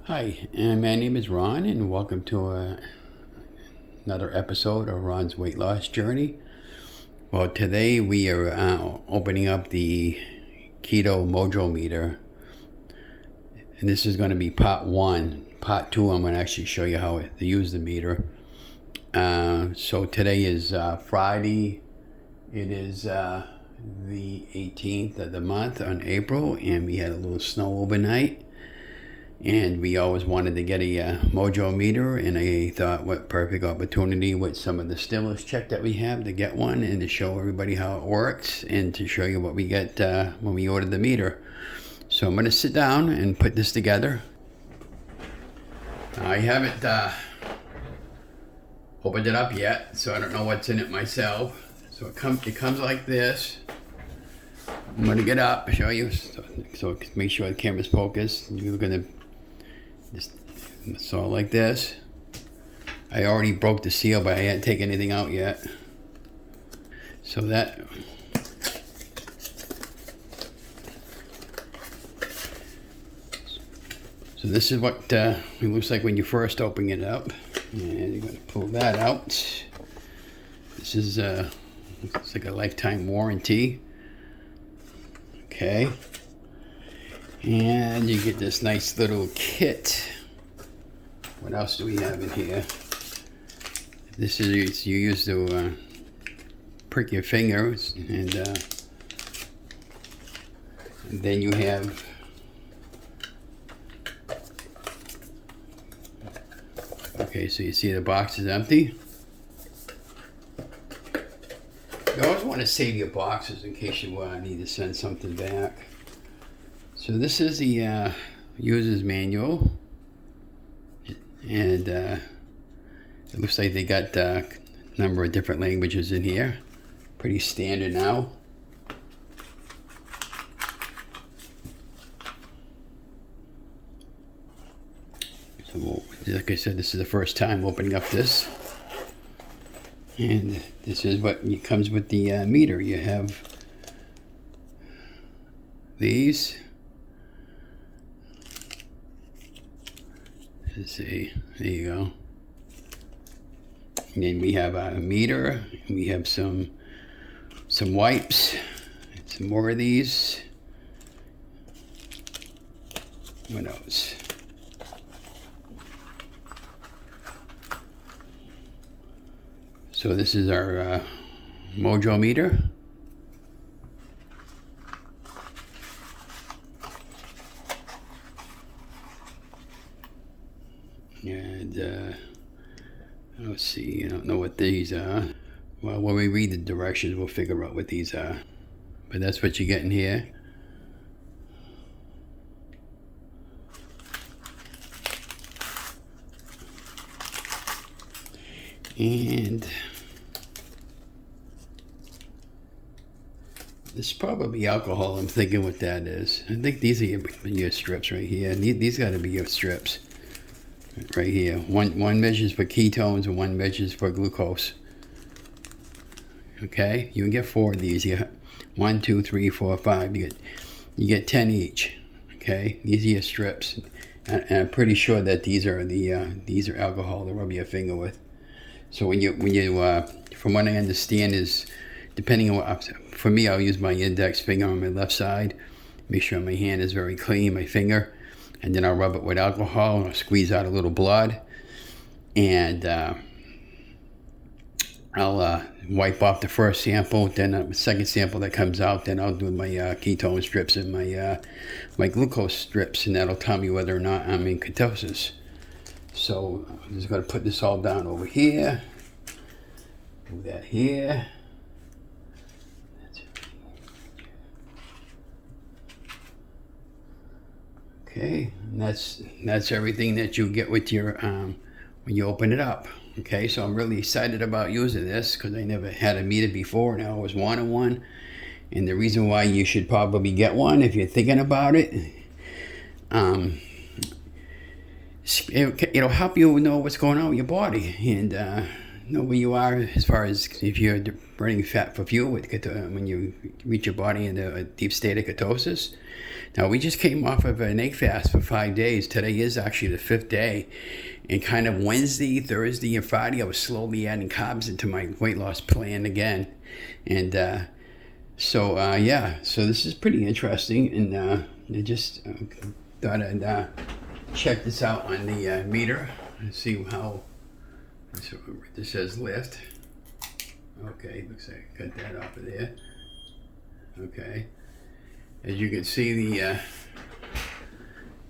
Hi, and my name is Ron, and welcome to another episode of Ron's Weight Loss Journey. Well, today we are opening up the Keto Mojo meter, and this is going to be part one. Part two, I'm going to actually show you how to use the meter. So today is Friday. It is the 18th of the month on April, and we had a little snow overnight. And we always wanted to get a Mojo meter, and I thought what perfect opportunity with some of the stimulus check that we have to get one and to show everybody how it works and to show you what we get when we order the meter. So I'm going to sit down and put this together. I haven't opened it up yet, so I don't know what's in it myself. So it comes like this. I'm going to get up, show you, so make sure the camera's focused. You're going to just all like this. I already broke the seal, but I hadn't taken anything out yet. So this is what it looks like when you first open it up. And you're going to pull that out. This is looks like a lifetime warranty. Okay. And you get this nice little kit. What else do we have in here? This is you use to prick your fingers, and then you have okay. So you see the box is empty. You always want to save your boxes in case you need to send something back. So this is the user's manual, and it looks like they got a number of different languages in here. Pretty standard now. So like I said, this is the first time opening up this. And this is what comes with the meter. You have these. Let's see, there you go. And then we have a meter. We have some wipes. Some more of these. What else? So this is our Mojo meter. And let's see, I don't know what these are. Well, when we read the directions, we'll figure out what these are. But that's what you get in here. And this is probably alcohol. I'm thinking what that is. I think these are your strips right here. These got to be your strips. Right here, one measures for ketones and one measures for glucose. Okay, you can get 4 of these. You 1, 2, 3, 4, 5. You get 10 each. Okay, these are your strips, and I'm pretty sure that these are alcohol to rub your finger with. So when you from what I understand is, depending on what, for me, I'll use my index finger on my left side. Make sure my hand is very clean, my finger. And then I'll rub it with alcohol, and I'll squeeze out a little blood, and I'll wipe off the first sample. Then the second sample that comes out, then I'll do my ketone strips and my glucose strips, and that'll tell me whether or not I'm in ketosis. So I'm just going to put this all down over here. Do that here. Okay, and that's everything that you get with your when you open it up. Okay, so I'm really excited about using this because I never had a meter before, and I always wanted one. And the reason why you should probably get one if you're thinking about it, it'll help you know what's going on with your body, and know where you are as far as if you're burning fat for fuel with when you reach your body into a deep state of ketosis. Now, we just came off of an egg fast for 5 days. Today is actually the 5th day. And kind of Wednesday, Thursday, and Friday, I was slowly adding carbs into my weight loss plan again. And so this is pretty interesting. And I just thought I'd check this out on the meter and see how this says lift. Okay, looks like I cut that off of there. Okay. As you can see,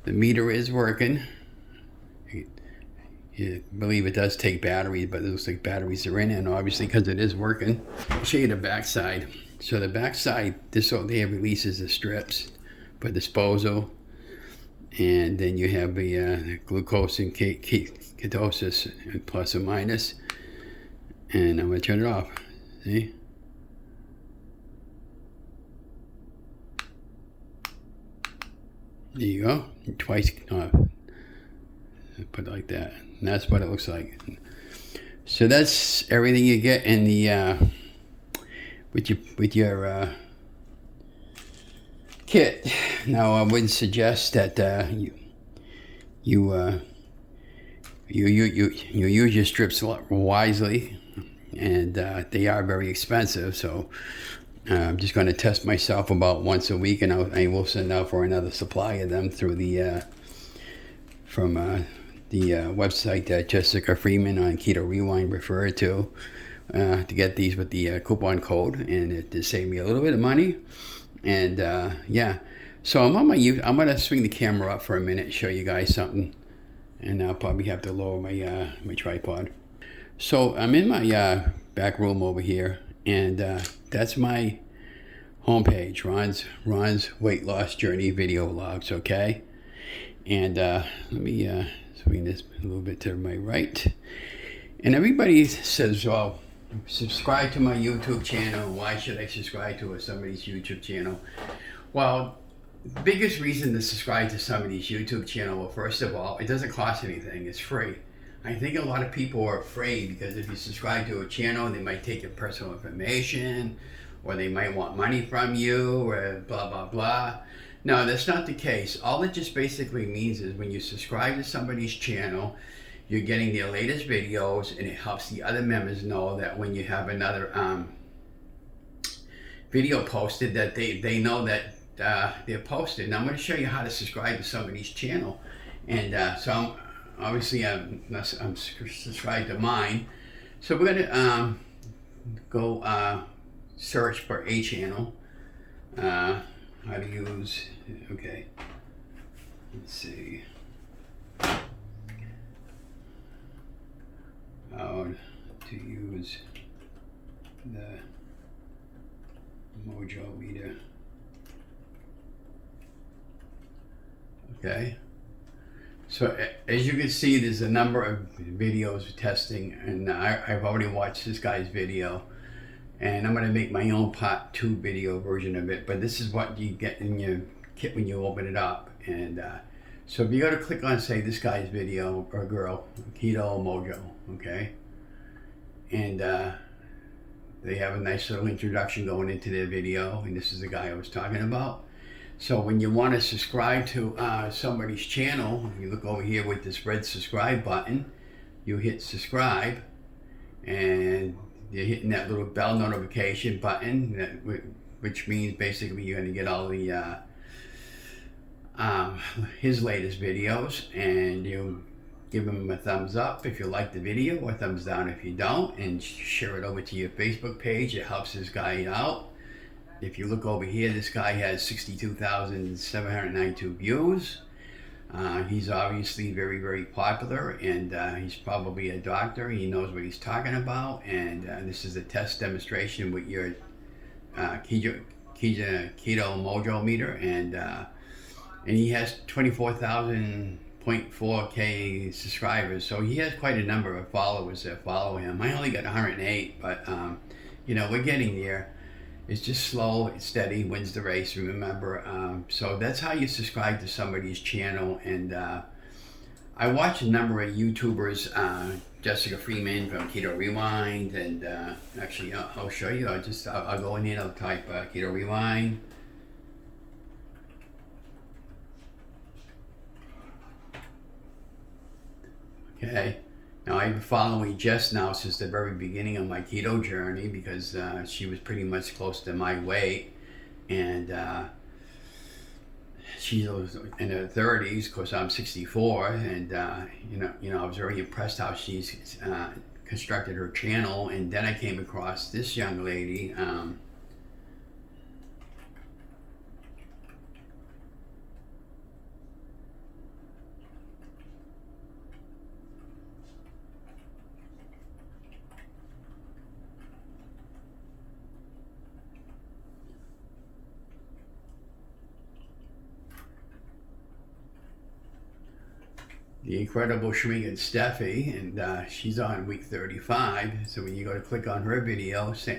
the meter is working. You believe it does take batteries, but it looks like batteries are in it, and obviously because it is working. I'll show you the backside. So the backside, this over there releases the strips for disposal, and then you have the glucose and ketosis, plus or minus. And I'm going to turn it off. See? There you go. Twice off. Put it like that. And that's what it looks like. So that's everything you get in the with your kit. Now I would suggest that you use your strips wisely, and they are very expensive. So I'm just going to test myself about once a week, and I will send out for another supply of them through the website that Jessica Freeman on Keto Rewind referred to get these with the coupon code, and it did save me a little bit of money. And so I'm going to swing the camera up for a minute and show you guys something, and I'll probably have to lower my tripod. So I'm in my back room over here, and that's my homepage, Ron's Weight Loss Journey video logs. Okay, and let me swing this a little bit to my right. And everybody says, well, subscribe to my YouTube channel. Why should I subscribe to somebody's YouTube channel? Well, the biggest reason to subscribe to somebody's YouTube channel, well, first of all, it doesn't cost anything. It's free. I think a lot of people are afraid because if you subscribe to a channel, they might take your personal information, or they might want money from you, or blah, blah, blah. No, that's not the case. All it just basically means is when you subscribe to somebody's channel, you're getting their latest videos, and it helps the other members know that when you have another video posted, that they know that they're posted. Now I'm going to show you how to subscribe to somebody's channel. And so I'm subscribed to mine. So we're going to go search for a channel. How to use, okay, let's see, how to use the Mojo meter. Okay, so as you can see, there's a number of videos testing, and I've already watched this guy's video. And I'm going to make my own part 2 video version of it. But this is what you get in your kit when you open it up. And so if you go to click on, say, this guy's video, or girl, Keto Mojo, okay? And they have a nice little introduction going into their video. And this is the guy I was talking about. So when you want to subscribe to somebody's channel, you look over here with this red subscribe button. You hit subscribe. And you're hitting that little bell notification button, which means basically you're going to get all the his latest videos, and you give him a thumbs up if you like the video, or thumbs down if you don't, and share it over to your Facebook page. It helps this guy out. If you look over here, this guy has 62,792 views. He's obviously very, very popular, and he's probably a doctor. He knows what he's talking about, and this is a test demonstration with your Keto Mojo meter, and he has 24,000.4K subscribers, so he has quite a number of followers that follow him. I only got 108, but we're getting there. It's just slow, it's steady, wins the race, remember. So that's how you subscribe to somebody's channel. And I watch a number of YouTubers, Jessica Freeman from Keto Rewind, and actually I'll show you. I'll go in here and I'll type Keto Rewind. Okay. Now I've been following Jess now since the very beginning of my keto journey because she was pretty much close to my weight, and she was in her 30s. Of course, I'm 64, and I was very impressed how she's constructed her channel. And then I came across this young lady. The incredible Shrinking Steffi, and she's on week 35. So when you go to click on her video, if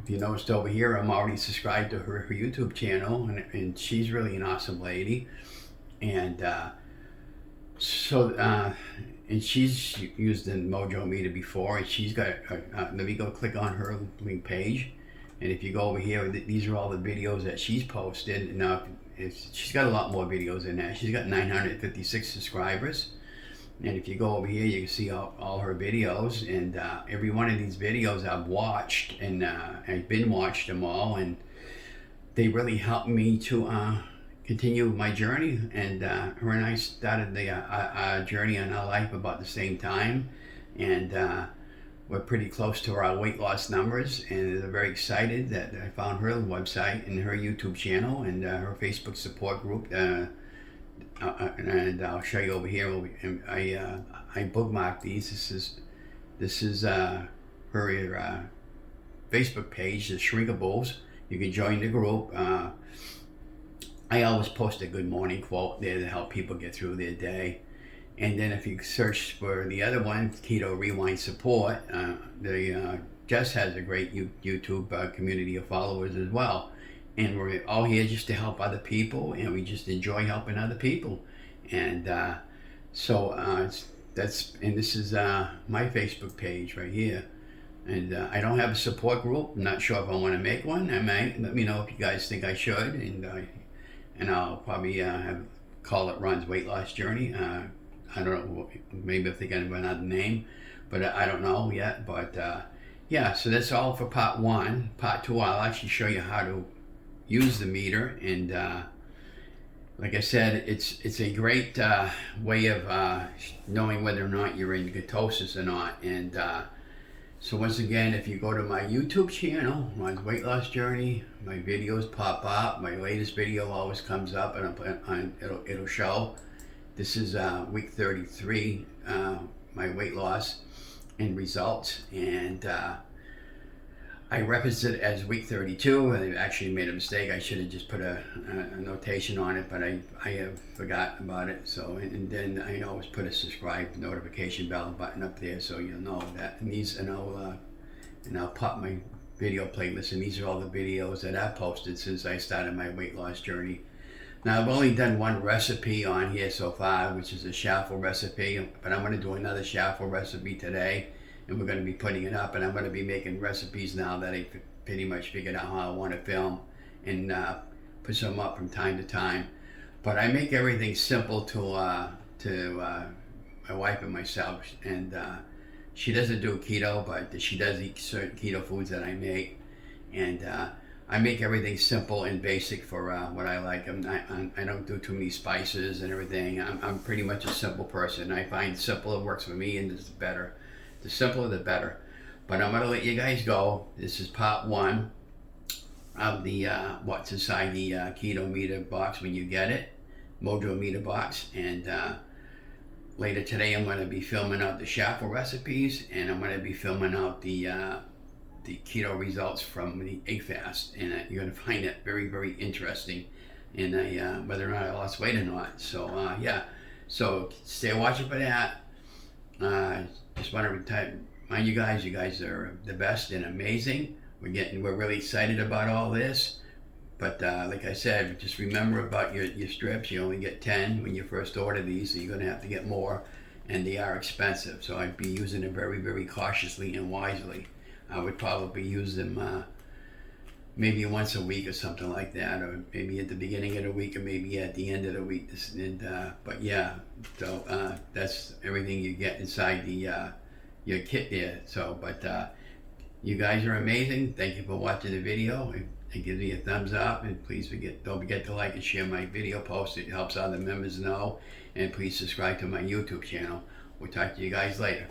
you noticed over here, I'm already subscribed to her YouTube channel, and she's really an awesome lady. And and she's used in Mojo Meter before, and she's got, let me go click on her link page. And if you go over here, these are all the videos that she's posted. Now, she's got a lot more videos in there. She's got 956 subscribers. And if you go over here, you can see all her videos. And every one of these videos I've watched, and I've been watched them all. And they really helped me to continue my journey. And her and I started the journey in our life about the same time. And we're pretty close to our weight loss numbers, and they're very excited that I found her website and her YouTube channel and her Facebook support group. And I'll show you over here. I bookmarked these. This is her Facebook page, the Shrinkables. You can join the group. I always post a good morning quote there to help people get through their day. And then if you search for the other one, Keto Rewind Support, Jess has a great YouTube community of followers as well. And we're all here just to help other people, and we just enjoy helping other people. And this is my Facebook page right here. And I don't have a support group. I'm not sure if I want to make one. I might. Let me know if you guys think I should. And I'll probably call it Ron's Weight Loss Journey. I don't know, maybe I'm thinking of another name, but I don't know yet. But yeah, so that's all for part one. Part two, I'll actually show you how to use the meter. And like I said, it's a great way of knowing whether or not you're in ketosis or not. And so once again, if you go to my YouTube channel, Ron's Weight Loss Journey, my videos pop up. My latest video always comes up, and it'll show. This is week 33, my weight loss and results, and I referenced it as week 32. I actually made a mistake. I should have just put a notation on it, but I have forgotten about it. So, and then I always put a subscribe notification bell button up there so you'll know that. And I'll pop my video playlist, and these are all the videos that I've posted since I started my weight loss journey. Now, I've only done one recipe on here so far, which is a shuffle recipe, but I'm going to do another shuffle recipe today, and we're going to be putting it up, and I'm going to be making recipes now that I pretty much figured out how I want to film, and put some up from time to time. But I make everything simple to my wife and myself, and she doesn't do keto, but she does eat certain keto foods that I make, and I make everything simple and basic for what I like. I don't do too many spices and everything. I'm pretty much a simple person. I find simple works for me, and it's better. The simpler, the better. But I'm going to let you guys go. This is part one of the what's inside the keto meter box when you get it, Mojo meter box. And later today, I'm going to be filming out the shuffle recipes, and I'm going to be filming out the keto results from the egg fast, and you're going to find that very, very interesting in whether or not I lost weight or not. So yeah, so stay watching for that. Just want to remind you guys are the best and amazing. We're really excited about all this. But like I said, just remember about your strips. You only get 10 when you first order these, so you're going to have to get more, and they are expensive. So I'd be using them very, very cautiously and wisely. I would probably use them maybe once a week or something like that, or maybe at the beginning of the week, or maybe at the end of the week. But yeah, so that's everything you get inside the your kit there. So, but you guys are amazing. Thank you for watching the video. And give me a thumbs up, and please don't forget to like and share my video post. It helps other members know. And please subscribe to my YouTube channel. We'll talk to you guys later.